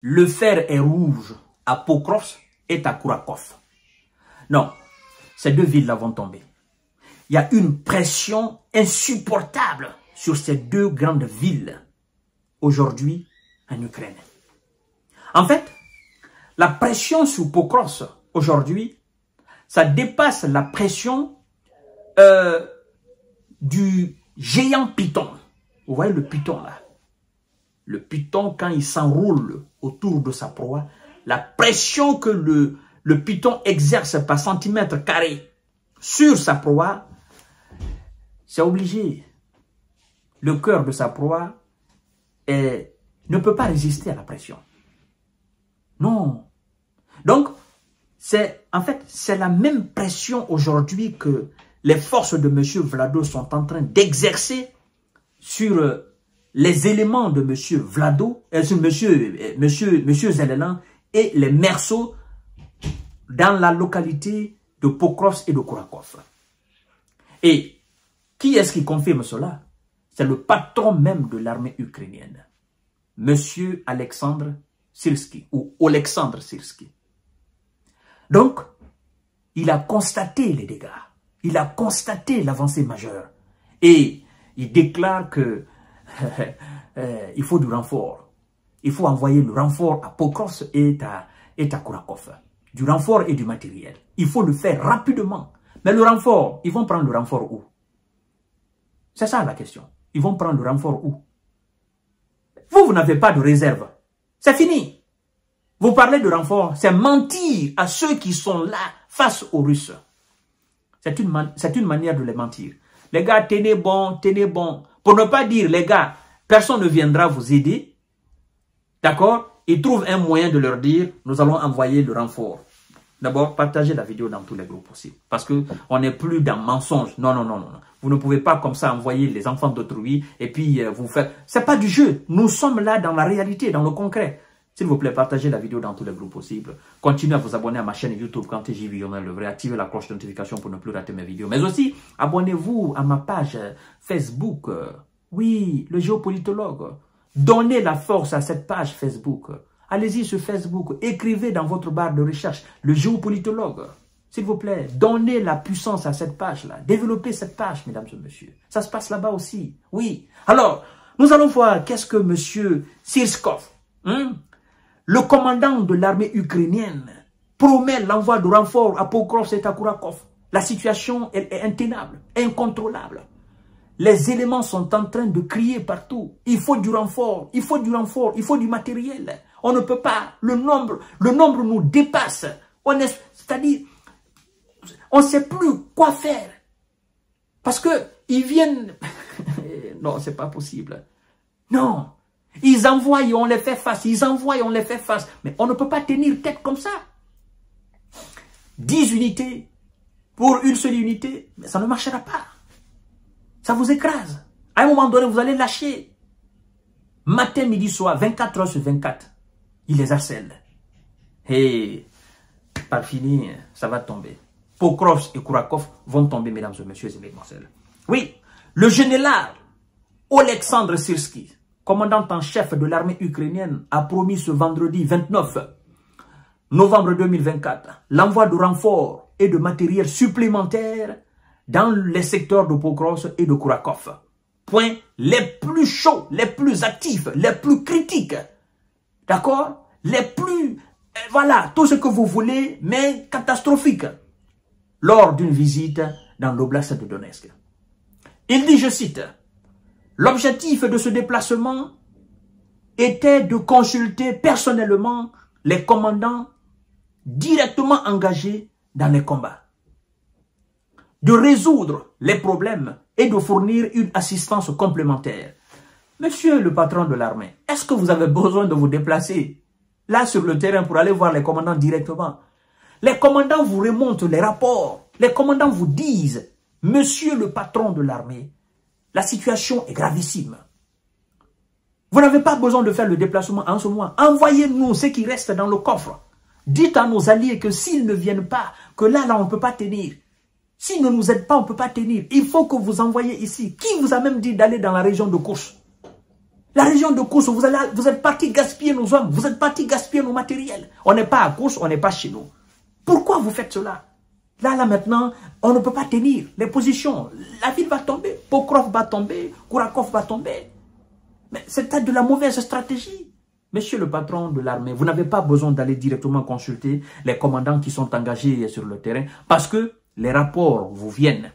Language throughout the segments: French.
le fer est rouge à Pokrovsk et à Kourakov. Non, ces deux villes-là vont tomber. Il y a une pression insupportable sur ces deux grandes villes aujourd'hui en Ukraine. En fait, la pression sur Pokrovsk aujourd'hui, ça dépasse la pression du géant python. Vous voyez le python là? Le python, quand il s'enroule autour de sa proie, la pression que le python exerce par centimètre carré sur sa proie, c'est obligé. Le cœur de sa proie ne peut pas résister à la pression. Non. Donc, en fait, c'est la même pression aujourd'hui que les forces de M. Vlado sont en train d'exercer sur les éléments de M. Vlado, sur M. Zelensky et les merceaux dans la localité de Pokrovsk et de Kourakov. Et qui est-ce qui confirme cela? C'est le patron même de l'armée ukrainienne, M. Alexandre Syrsky, ou Oleksandr Syrsky. Donc, il a constaté les dégâts, il a constaté l'avancée majeure, et il déclare que il faut du renfort. Il faut envoyer le renfort à Pokrovsk et à Kourakov. Du renfort et du matériel. Il faut le faire rapidement. Mais le renfort, ils vont prendre le renfort où? C'est ça la question. Ils vont prendre le renfort où? Vous n'avez pas de réserve. C'est fini. Vous parlez de renfort, c'est mentir à ceux qui sont là face aux Russes. C'est une manière de les mentir. Les gars, tenez bon, tenez bon. Pour ne pas dire, les gars, personne ne viendra vous aider. D'accord? Ils trouvent un moyen de leur dire, nous allons envoyer le renfort. D'abord, partagez la vidéo dans tous les groupes possibles. Parce qu'on n'est plus dans mensonge. Non, non, non, non. Vous ne pouvez pas comme ça envoyer les enfants d'autrui et puis vous faire... C'est pas du jeu. Nous sommes là dans la réalité, dans le concret. S'il vous plaît, partagez la vidéo dans tous les groupes possibles. Continuez à vous abonner à ma chaîne YouTube quand TJ Violin le vrai. Activez la cloche de notification pour ne plus rater mes vidéos. Mais aussi, abonnez-vous à ma page Facebook. Oui, le géopolitologue. Donnez la force à cette page Facebook. Allez-y sur Facebook. Écrivez dans votre barre de recherche le géopolitologue. S'il vous plaît, donnez la puissance à cette page-là. Développez cette page, mesdames et messieurs. Ça se passe là-bas aussi. Oui. Alors, nous allons voir qu'est-ce que M. Syrskov, le commandant de l'armée ukrainienne, promet l'envoi de renforts à Pokrovsk et à Kourakov. La situation est intenable, incontrôlable. Les éléments sont en train de crier partout. Il faut du renfort, il faut du renfort, il faut du matériel. On ne peut pas, le nombre nous dépasse. C'est-à-dire, on ne sait plus quoi faire. Parce que ils viennent... Non, c'est pas possible. Non. Ils envoient et on les fait face. Ils envoient et on les fait face. Mais on ne peut pas tenir tête comme ça. 10 unités pour une seule unité, mais ça ne marchera pas. Ça vous écrase. À un moment donné, vous allez lâcher. Matin, midi, soir, 24 heures sur 24. Ils les harcèlent. Et par fini, ça va tomber. Pokrovsk et Kourakov vont tomber, mesdames et messieurs et mesdemoiselles. Oui, le général Oleksandr Syrsky, commandant en chef de l'armée ukrainienne, a promis ce vendredi 29 novembre 2024 l'envoi de renforts et de matériel supplémentaire dans les secteurs de Pokrovsk et de Kourakov. Point les plus chauds, les plus actifs, les plus critiques. D'accord? Les plus... Voilà, tout ce que vous voulez, mais catastrophique. Lors d'une visite dans l'oblast de Donetsk. Il dit, je cite, « L'objectif de ce déplacement était de consulter personnellement les commandants directement engagés dans les combats, de résoudre les problèmes et de fournir une assistance complémentaire. Monsieur le patron de l'armée, est-ce que vous avez besoin de vous déplacer là sur le terrain pour aller voir les commandants directement? Les commandants vous remontent les rapports. Les commandants vous disent, monsieur le patron de l'armée, la situation est gravissime. Vous n'avez pas besoin de faire le déplacement en ce moment. Envoyez-nous ce qui reste dans le coffre. Dites à nos alliés que s'ils ne viennent pas, que là, on ne peut pas tenir. S'ils ne nous aident pas, on ne peut pas tenir. Il faut que vous envoyiez ici. Qui vous a même dit d'aller dans la région de Koursk? La région de Kousso, vous êtes parti gaspiller nos hommes, vous êtes parti gaspiller nos matériels. On n'est pas à Kousso, on n'est pas chez nous. Pourquoi vous faites cela? Là, maintenant, on ne peut pas tenir les positions. La ville va tomber, Pokrov va tomber, Kourakov va tomber. Mais c'est peut-être de la mauvaise stratégie. Monsieur le patron de l'armée, vous n'avez pas besoin d'aller directement consulter les commandants qui sont engagés sur le terrain parce que les rapports vous viennent.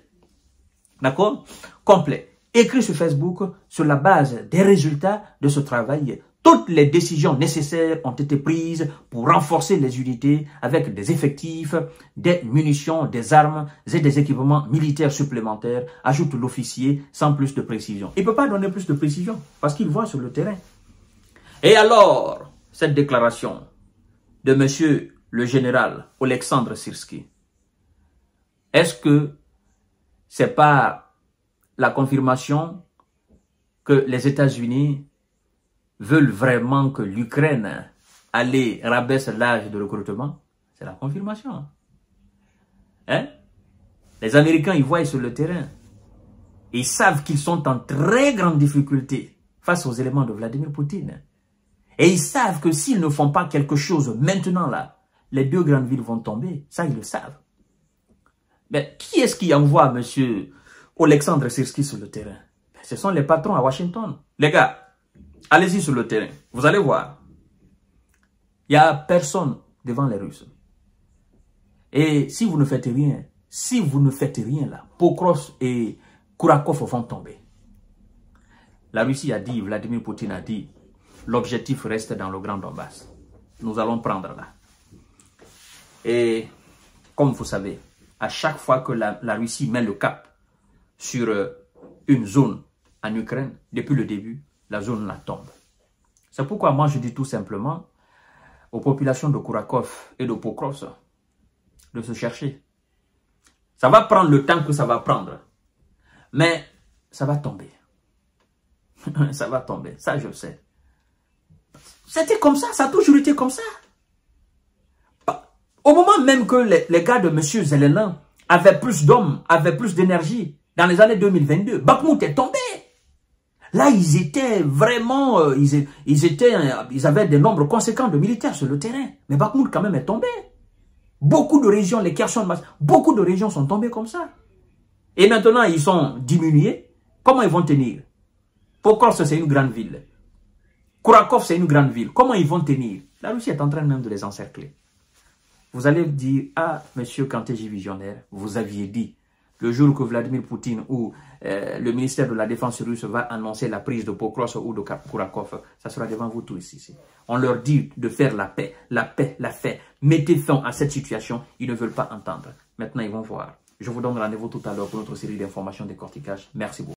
D'accord? Complet. Écrit sur Facebook, sur la base des résultats de ce travail, toutes les décisions nécessaires ont été prises pour renforcer les unités avec des effectifs, des munitions, des armes et des équipements militaires supplémentaires, ajoute l'officier sans plus de précision. Il ne peut pas donner plus de précision parce qu'il voit sur le terrain. Et alors, cette déclaration de monsieur le général Oleksandr Syrski, est-ce que c'est pas la confirmation que les États-Unis veulent vraiment que l'Ukraine allait rabaisse l'âge de recrutement? C'est la confirmation. Hein? Les Américains, ils voient sur le terrain. Ils savent qu'ils sont en très grande difficulté face aux éléments de Vladimir Poutine. Et ils savent que s'ils ne font pas quelque chose maintenant là, les deux grandes villes vont tomber. Ça, ils le savent. Mais qui est-ce qui envoie monsieur Oleksandr Syrski sur le terrain? Ce sont les patrons à Washington. Les gars, allez-y sur le terrain. Vous allez voir. Il n'y a personne devant les Russes. Et si vous ne faites rien, là, Pokrov et Kourakov vont tomber. La Russie a dit, Vladimir Poutine a dit, l'objectif reste dans le Grand Donbass. Nous allons prendre là. Et comme vous savez, à chaque fois que la Russie met le cap sur une zone en Ukraine, depuis le début, la zone là tombe. C'est pourquoi moi je dis tout simplement aux populations de Kourakov et de Pokrov de se chercher. Ça va prendre le temps que ça va prendre, mais ça va tomber. Ça va tomber, ça je sais. C'était comme ça a toujours été comme ça. Au moment même que les gars de M. Zelensky avaient plus d'hommes, avaient plus d'énergie, dans les années 2022, Bakhmout est tombé. Là, ils étaient vraiment, ils avaient des nombres conséquents de militaires sur le terrain. Mais Bakhmout quand même est tombé. Beaucoup de régions, les Kherson, beaucoup de régions sont tombées comme ça. Et maintenant, ils sont diminués. Comment ils vont tenir? Pokrov, c'est une grande ville. Kourakov, c'est une grande ville. Comment ils vont tenir? La Russie est en train même de les encercler. Vous allez dire, ah, monsieur Kanteji Visionnaire, vous aviez dit, le jour que Vladimir Poutine ou le ministère de la Défense russe va annoncer la prise de Pokrov ou de Kourakov, ça sera devant vous tous ici. On leur dit de faire la paix, la paix, la paix. Mettez fin à cette situation, ils ne veulent pas entendre. Maintenant, ils vont voir. Je vous donne rendez-vous tout à l'heure pour notre série d'informations décortiquage. Merci beaucoup.